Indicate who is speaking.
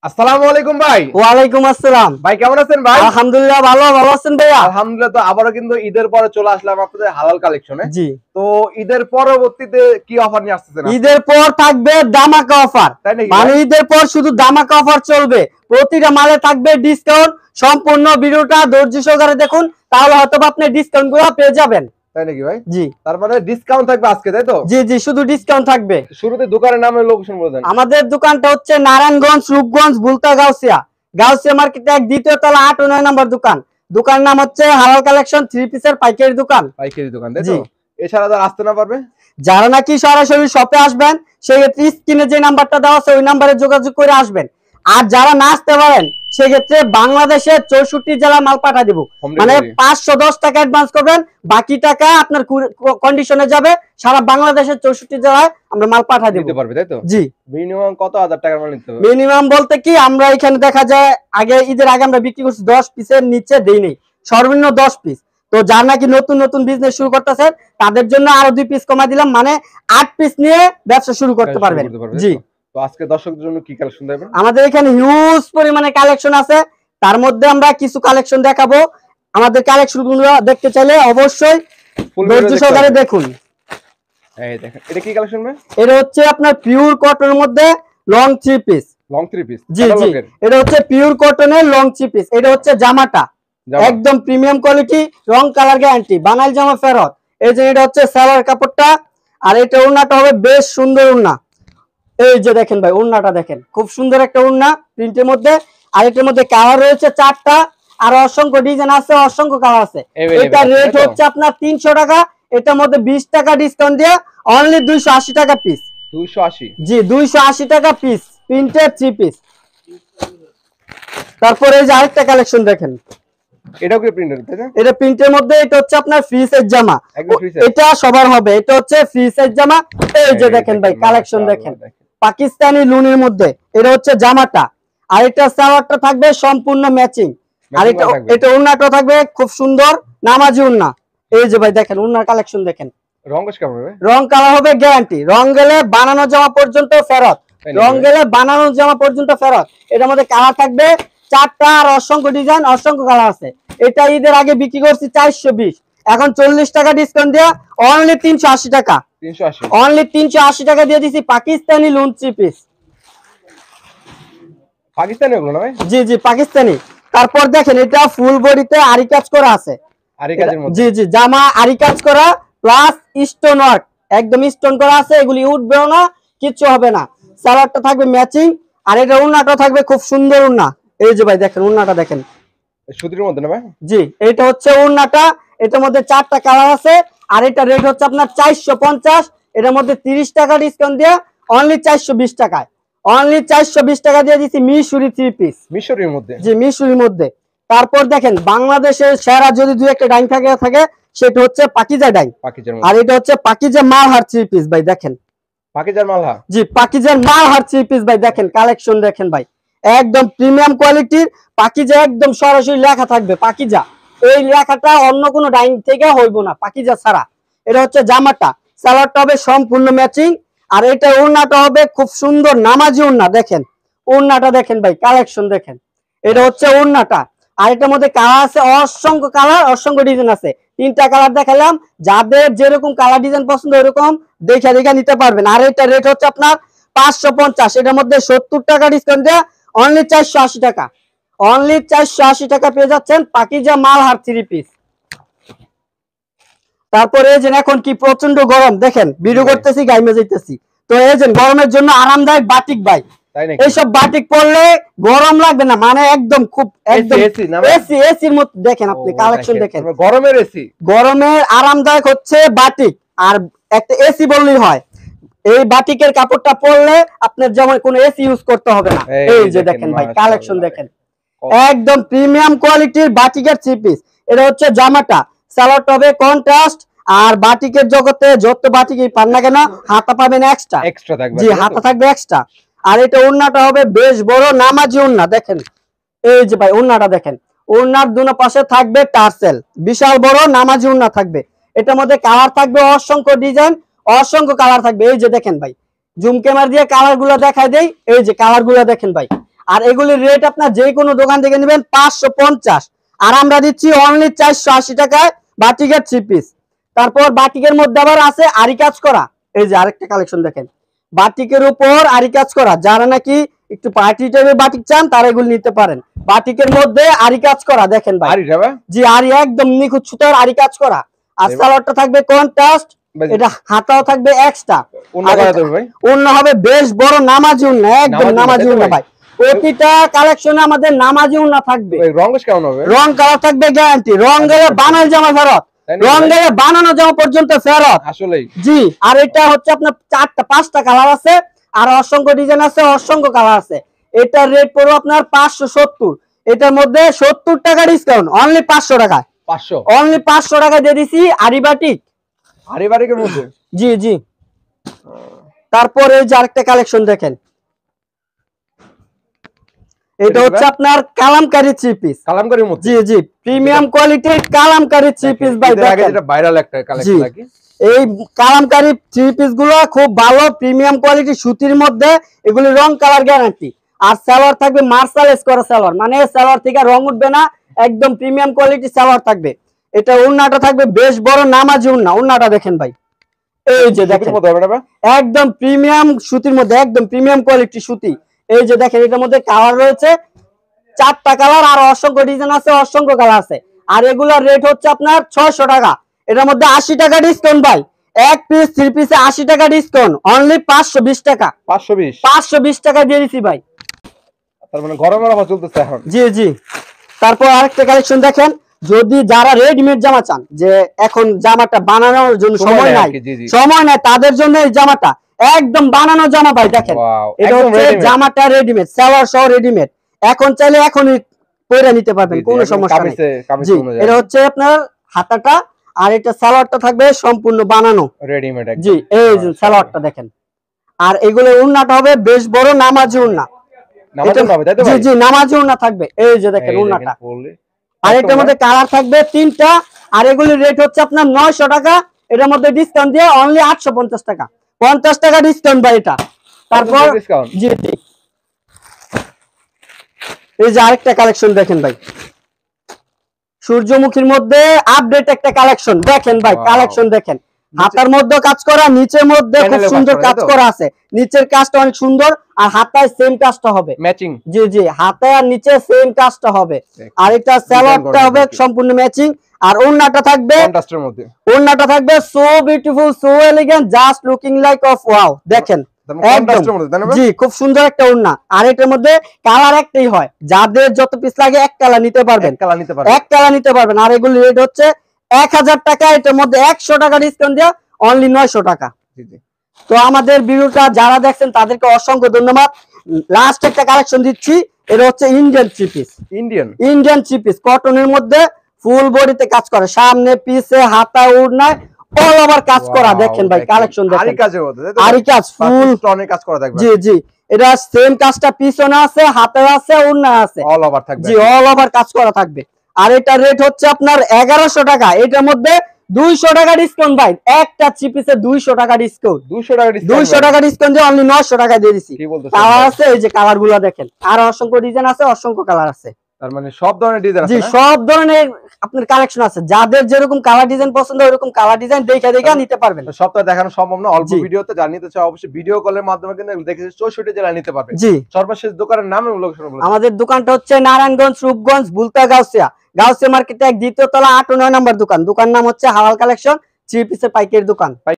Speaker 1: আসসালামু আলাইকুম ভাই।
Speaker 2: ওয়ালাইকুম আসসালাম।
Speaker 1: ভাই কেমন আছেন ভাই?
Speaker 2: আলহামদুলিল্লাহ ভালো আছেন ভাইয়া?
Speaker 1: আলহামদুলিল্লাহ। তো আবারও কিন্তু ঈদের পরে চলে আসলাম আপনাদের হালাল কালেকশনে।
Speaker 2: জি।
Speaker 1: তো ঈদের পরবর্তীতে কি অফার নিয়ে আসতেছেন?
Speaker 2: ঈদের পর থাকবে দামাকা অফার। মানে ঈদের পর শুধু দামাকা অফার চলবে, প্রতিটা মালে থাকবে ডিসকাউন্ট। সম্পূর্ণ ভিডিওটা ধৈর্য সহকারে দেখুন, তাহলে হয়তো আপনি ডিসকাউন্ট গুলো পেয়ে যাবেন।
Speaker 1: তাই নাকি ভাই?
Speaker 2: জি।
Speaker 1: তার মানে ডিসকাউন্ট থাকবে আজকে, তাই তো?
Speaker 2: জি জি, শুধু ডিসকাউন্ট থাকবে।
Speaker 1: শুরুতে দোকানের নাম আর লোকেশন বলে দেন।
Speaker 2: আমাদের দোকানটা হচ্ছে নারায়ণগঞ্জ, রূপগঞ্জ, বুলতা, গাউসিয়া। গাউসিয়া মার্কেটে দ্বিতীয় তলা 8 ও 9 নম্বর দোকান। দোকানের নাম হচ্ছে হালাল কালেকশন, 3 পিসের পাইকারি দোকান।
Speaker 1: পাইকারি দোকান, তাই তো? এছাড়া যারা আসতে না পারবে,
Speaker 2: যারা নাকি সরাসরি শপে আসবেন, সেই ক্ষেত্রে স্ক্রিনে যে নাম্বারটা দেওয়া আছে ওই নাম্বারে যোগাযোগ করে আসবেন। আর যারা না আসতে পারেন, সেক্ষেত্রে বাংলাদেশের 64 জেলা মাল পাঠা দিব। মানে 510 টাকা অ্যাডভান্স করবেন, বাকি টাকা আপনার কন্ডিশনে যাবে। সারা বাংলাদেশের 64 জেলায় আমরা মাল পাঠা দিব।
Speaker 1: দিতে পারবে, তাই তো?
Speaker 2: জি।
Speaker 1: মিনিমাম কত হাজার টাকার মাল নিতে হবে?
Speaker 2: মিনিমাম বলতে কি, আমরা এখানে দেখা যায় আগে ঈদের আগে আমরা বিক্রি করছি 10 পিসের নিচে দেই নেই, সর্বনিম্ন 10 পিস। তো যারা নাকি নতুন নতুন বিজনেস শুরু করতেছেন, তাদের জন্য আরো 2 পিস কমাই দিলাম, মানে 8 পিস নিয়ে ব্যবসা শুরু করতে পারবেন। জি।
Speaker 1: তো আজকে দর্শকদের জন্য কি কালেকশন দেবেন?
Speaker 2: আমাদের এখানে হিউজ পরিমাণে কালেকশন আছে, তার মধ্যে আমরা কিছু কালেকশন দেখাবো। আমাদের কালেকশনগুলো দেখতে চাইলে অবশ্যই ধৈর্য সহকারে দেখুন।
Speaker 1: এই দেখেন, এটা কি কালেকশন ভাই?
Speaker 2: এটা হচ্ছে আপনার পিওর কটনের মধ্যে লং 3 পিস।
Speaker 1: লং 3 পিস?
Speaker 2: জি জি, এটা হচ্ছে পিওর কটনের লং 3 পিস। এটা হচ্ছে জামাটা একদম প্রিমিয়াম কোয়ালিটি, রং কালার গ্যারান্টি, বানাইল জামা ফেরত। এই যে এটা হচ্ছে সালোয়ার কাপড়টা, আর এটা ওড়নাটা হবে বেশ সুন্দর ওড়না। এই যে দেখেন ভাই, ওড়নাটা দেখেন, খুব সুন্দর একটা ওড়না প্রিন্টের মধ্যে। আর এটার মধ্যে কালার রয়েছে 4টা, আর অসংখ্য ডিজাইন আছে, অসংখ্য কালার আছে। এটা রেট হচ্ছে আপনার 300 টাকা। এটার মধ্যে 20 টাকা ডিসকাউন্ট দিয়ে অনলি 280 টাকা পিস।
Speaker 1: 280?
Speaker 2: জি, 280 টাকা পিস, প্রিন্টেড 3 পিস। তারপরে এই যে আরেকটা কালেকশন দেখেন,
Speaker 1: এটাও কি প্রিন্টেড, তাই না?
Speaker 2: এটা প্রিন্টের মধ্যে, এটা হচ্ছে আপনার ফ্রি সাইজ জামা। এটা সবার হবে, এটা হচ্ছে ফ্রি সাইজ জামা। এই যে দেখেন ভাই, কালেকশন দেখেন, পাকিস্তানি লুনের মধ্যে। এটা হচ্ছে জামাটা, আর এটা সালোয়ারটা থাকবে সম্পূর্ণ ম্যাচিং। আর এটা ওড়নাটা থাকবে খুব সুন্দর নামাজি ওড়না। এই যে ভাই দেখেন, ওড়নার কালেকশন দেখেন। রং কালার হবে গ্যারান্টি, রং গেলে বানানো জামা পর্যন্ত ফেরত, রং গেলে বানানো জামা পর্যন্ত ফেরত। এটার মধ্যে কালার থাকবে 4টা, আর অসংখ্য ডিজাইন, অসংখ্য কালার আছে। এটা ঈদের আগে বিক্রি করছি 420, এখন 40 টাকা ডিসকাউন্ট দিয়ে অনলি 380 টাকা। 380? অনলি 380 টাকা দিয়ে দিছি পাকিস্তানি লুন 3 পিস।
Speaker 1: পাকিস্তানি ওগুলো না ভাই?
Speaker 2: জি জি, পাকিস্তানি। তারপর দেখেন, এটা ফুল বডিতে আরি কাজ করা আছে।
Speaker 1: আরি কাজের মধ্যে? জি
Speaker 2: জি, জামা আরি কাজ করা প্লাস স্টোন ওয়ার্ক, একদম স্টোন করা আছে। এগুলি উঠবেও না, কিচ্ছু হবে না। সালোয়ারটা থাকবে ম্যাচিং, আর এটা ওড়নাটা থাকবে খুব সুন্দর ওড়না। এই যে ভাই দেখেন, ওড়নাটা দেখেন,
Speaker 1: সুতির মধ্যে না ভাই? জি,
Speaker 2: এটা হচ্ছে ওড়নাটা। এটার মধ্যে 4টা কালার আছে, আর এটা রেট হচ্ছে আপনার 450। এটার মধ্যে 30 টাকা ডিসকাউন্ট দিয়ে অনলি 420 টাকায়, অনলি 420 টাকা দিয়ে দিচ্ছি মিশরি 3 পিস।
Speaker 1: মিশরির মধ্যে? জি,
Speaker 2: মিশরির মধ্যে। তারপর দেখেন, বাংলাদেশের সেরা যদি দুই একটা ডাইং থাকে, সেটা হচ্ছে পাকিজা ডাইং। আর এটা হচ্ছে পাকিজা মালহার 3 পিস ভাই দেখেন।
Speaker 1: পাকিজার মালহা?
Speaker 2: জি, পাকিজার মালহার 3 পিস ভাই দেখেন, কালেকশন দেখেন ভাই, একদম প্রিমিয়াম কোয়ালিটির। পাকিজা একদম সরাসরি লেখা থাকবে পাকিজা, এই লেখাটা অন্য কোনো ডাইং থেকে হইব না পাকিজা ছাড়া। এটা হচ্ছে জামাটা, সালোয়ারটা হবে সম্পূর্ণ ম্যাচিং, আর এটা ওড়নাটা হবে খুব সুন্দর নামাজি ওড়না। দেখেন ওড়নাটা দেখেন ভাই, কালেকশন দেখেন, এটা হচ্ছে ওড়নাটা। আর এটার মধ্যে কালার আছে অসংখ্য কালার, অসংখ্য ডিজাইন আছে। 3টা কালার দেখালাম, যাদের যেরকম কালার ডিজাইন পছন্দ ওরকম দেখে নিতে পারবেন। আর এটা রেট হচ্ছে আপনার 550, এটার মধ্যে 70 টাকা ডিসকাউন্ট দেয়া অনলি 480 টাকা, অনলি 480 টাকা পেয়ে যাচ্ছেন পাকিজা মালহার 3 পিস। তারপরে এই যে এখন কি প্রচন্ড গরম, দেখেন ভিডিও করতেছি গাইমে যাইতেছি, তো এই যে গরমের জন্য আরামদায়ক বাটিক ভাই। এইসব বাটিক পরলে গরম লাগবে না, মানে একদম খুব একদম এসির মতো। দেখেন আপনি কালেকশন দেখেন,
Speaker 1: গরমের এসি,
Speaker 2: গরমের আরামদায়ক হচ্ছে বাটিক। আর একটা এসি বললেই হয়, এই বাটিকের কাপড়টা পরলে আপনার যেমন কোনো এসি ইউজ করতে হবে না। এই যে দেখেন ভাই, কালেকশন দেখেন, একদম প্রিমিয়াম কোয়ালিটির বাটিকের 3 পিস। এটা হচ্ছে জামাটা, সালোয়ারটা হবে কন্ট্রাস্ট। আর বাটিকের জগতে যত বাটিকই পান না কেন, হাতা পাবেন এক্সট্রা থাকবে। জি, হাতা থাকবে এক্সট্রা। আর এটা ওড়নাটা হবে বেশ বড় নামাজি ওড়না। দেখেন এই যে ভাই, ওড়নাটা দেখেন, ওড়নার দুনো পাশে থাকবে টার্সেল, বিশাল বড় নামাজি ওড়না থাকবে। এটার মধ্যে কালার থাকবে অসংখ্য ডিজাইন, অসংখ্য কালার থাকবে। এই যে দেখেন ভাই, জুম ক্যামেরা দিয়ে কালার গুলো দেখাই দেই। এই যে কালার গুলো দেখেন ভাই, আর এগুলির রেট আপনার যে কোনো দোকান থেকে নেবেন 550, আর আমরা দিচ্ছি অনলি 480 টাকায় বাটিকের 3 পিস। তারপর বাটিকের মধ্যে আবার আছে আরি কাজ করা, এই যে আরেকটা কালেকশন দেখেন, বাটিকের উপর আরি কাজ করা, যারা নাকি একটু পার্টি টাইপের বাটিক চান তারা এগুলো নিতে পারেন। বাটিকের মধ্যে আরি কাজ করা দেখেন ভাই, জি আরি একদম নিখুঁত সুতার আরি কাজ করা। আর সালোয়ারটা থাকবে কন্ট্রাস্ট, এটা হাতাও থাকবে এক্সট্রা, অন্য হবে বেশ বড় নামাজি উন্না, একদম নামাজি উন্না ভাই। প্রতিটা কালেকশনে আমাদের নামাজি উন্না থাকবে।
Speaker 1: রং কেমন হবে?
Speaker 2: রং কালার থাকবে গ্যারান্টি, রং গেলে বানানো জামা ফেরত, রং গেলে বানানো জামা পর্যন্ত ফেরত।
Speaker 1: আসলেই
Speaker 2: জি। আর এটা হচ্ছে আপনার 4টা-5টা কালার আছে, আর অসংখ্য ডিজাইন আছে, অসংখ্য কালার আছে। এটার রেট পড়বে আপনার 570, এটার মধ্যে 70 টাকা ডিসকাউন্ট, অনলি 500 টাকা,
Speaker 1: 500
Speaker 2: অনলি 500 টাকা দিয়ে দিছি আরিবাটিক।
Speaker 1: আরিবাটিকের মধ্যে
Speaker 2: জি জি। তারপরে এই যে আরেকটা কালেকশন দেখেন, এটা হচ্ছে আপনার কালামকারী 3 পিস,
Speaker 1: কালামকারীর মধ্যে,
Speaker 2: জি জি, প্রিমিয়াম কোয়ালিটির কালামকারী 3 পিস ভাই দেখেন,
Speaker 1: এটা ভাইরাল একটা কালেকশন নাকি?
Speaker 2: এই কালামকারী 3 পিস গুলো খুব ভালো প্রিমিয়াম কোয়ালিটি সুতির মধ্যে, এগুলি রং কালার গ্যারান্টি। আর সালোয়ার থাকবে মার্শালেস করা সালোয়ার, মানে সালোয়ার থেকে রং উঠবে না, একদম প্রিমিয়াম কোয়ালিটি সালোয়ার থাকবে। এটা ওন্নাটা থাকবে বেশ বড় নামাজি ওন্না, ওন্নাটা দেখেন ভাই, এই যে দেখেন একদম প্রিমিয়াম সুতির মধ্যে, একদম প্রিমিয়াম কোয়ালিটি সুতি। এই যে দেখেন এটার মধ্যে কালার রয়েছে 4টা কালার, আর অসংখ্য ডিজাইন আছে, অসংখ্য কালার আছে। আর এগুলোর রেট হচ্ছে আপনার 600 টাকা, এটার মধ্যে 80 টাকা ডিসকাউন্ট ভাই, এক পিস 3 পিসে 80 টাকা ডিসকাউন্ট, অনলি 520 টাকা, 520 টাকা দিয়ে দিছি ভাই।
Speaker 1: তার মানে গরমের অফার চলতেছে এখন।
Speaker 2: জি জি। তারপর আরেকটা কালেকশন দেখেন, যদি যারা রেডিমেড জামা চান, যে এখন জামাটা বানানোর জন্য সময় নাই, তাদের জন্য এই জামাটা একদম বানানো জামা ভাই দেখেন, এটা হচ্ছে জামাটা রেডিমেড, সালোয়ার সহ রেডিমেড, এখন চাইলে এখনই পরে নিতে পারবেন, কোনো সমস্যা নেই। জি, এটা হচ্ছে আপনার হাতাটা, আর এটা সালোয়ারটা থাকবে সম্পূর্ণ বানানো রেডিমেড। জি, এই যে সালোয়ারটা দেখেন। আর এগুলো উন্নাটা হবে বেশ বড় নামাজি উন্না, জি জি নামাজি উন্না থাকবে, এই যে দেখেন উন্নাটা। আর এটার মধ্যে কালার থাকবে 3টা, আর এগুলির রেট হচ্ছে আপনার 900 টাকা, এটার মধ্যে ডিসকাউন্ট দিয়ে অনলি 850 টাকা, 50 টাকা ডিসকাউন্ট ভাই এটা। তারপর জি জি, এই যে আরেকটা কালেকশন দেখেন ভাই, সূর্যমুখীর মধ্যে আপডেট একটা কালেকশন দেখেন ভাই, কালেকশন দেখেন, হাতার মধ্যে কাজ করা, নিচের মধ্যে খুব সুন্দর কাজ করা আছে, নিচের কাজটা অনেক সুন্দর, আর হাতায় সেম কাজটা হবে ম্যাচিং, জি জি, হাতায় আর নিচে সেম কাজটা হবে। আর এটা সালোয়ারটা হবে সম্পূর্ণ ম্যাচিং, আর ওন্নাটা থাকবে কন্ট্রাস্টের মধ্যে, ওন্নাটা থাকবে so beautiful, so elegant, just looking like of wow দেখেন, জি খুব সুন্দর একটা ওন্না। আর এটার মধ্যে কালার একটাই হয়, যাদের যত পিস লাগে এক কালার নিতে পারবেন, এক কালার নিতে পারবেন। আর এগুলো রেট হচ্ছে 1000 টাকা, এটার মধ্যে 100 টাকা ডিসকাউন্ট দেওয়া অনলি 900 টাকা। তো আমাদের ভিডিওটা যারা দেখছেন তাদেরকে অসংখ্য ধন্যবাদ। লাস্ট একটা কালেকশন দিচ্ছি, এটা হচ্ছে ইন্ডিয়ান 3 পিস, ইন্ডিয়ান 3 পিস কটনের মধ্যে ফুল বডিতে কাজ করে, সামনে পিছে হাতা ওড়নায় অল ওভার কাজ করা দেখেন ভাই, কালেকশন দেখেন, আরি কাজ ফুল স্টোনের কাজ করা থাকবে, জি জি, এটা সেম কাজটা পিছনে আছে, হাতে আছে, ওড়নায় আছে, অল ওভার থাকবে, জি অল ওভার কাজ করা থাকবে। আর এটা রেট হচ্ছে আপনার 1100 টাকা, এটার মধ্যে 200 টাকা ডিসকাউন্ট ভাই, একটা 3 পিসে 200 টাকা ডিসকাউন্ট, 200 টাকা ডিসকাউন্ট দিয়ে অনলি 900 টাকা দিয়ে দিছি। কালার আছে, এই যে কালারগুলো দেখেন, আর অসংখ্য ডিজাইন আছে, অসংখ্য কালার আছে, তার মানে সব ধরনের ডিজাইন আছে, জি সব ধরনের আপনার কালেকশন আছে, যাদের যেরকম কালার ডিজাইন পছন্দ ওরকম কালার ডিজাইন দেখে দেখে নিতে পারবেন। সব তো দেখানো সম্ভব না, অল্প ভিডিওতে যা নিতে চাই অবশ্যই ভিডিও কলের মাধ্যমে কিন্তু দেখে 64 জেলা নিতে পারবেন। জি, সর্বশেষ দোকানের নাম এবং লোকেশন বলুন। আমাদের দোকানটা হচ্ছে নারায়ণগঞ্জ, রূপগঞ্জ, বুলতা গাউসিয়া, গাউসিয়া মার্কেটে 1 দ্বিতীয় তলা 8 ও 9 নম্বর দোকান, দোকান নাম হচ্ছে হালাল কালেকশন 3 পিসের পাইকারি দোকান।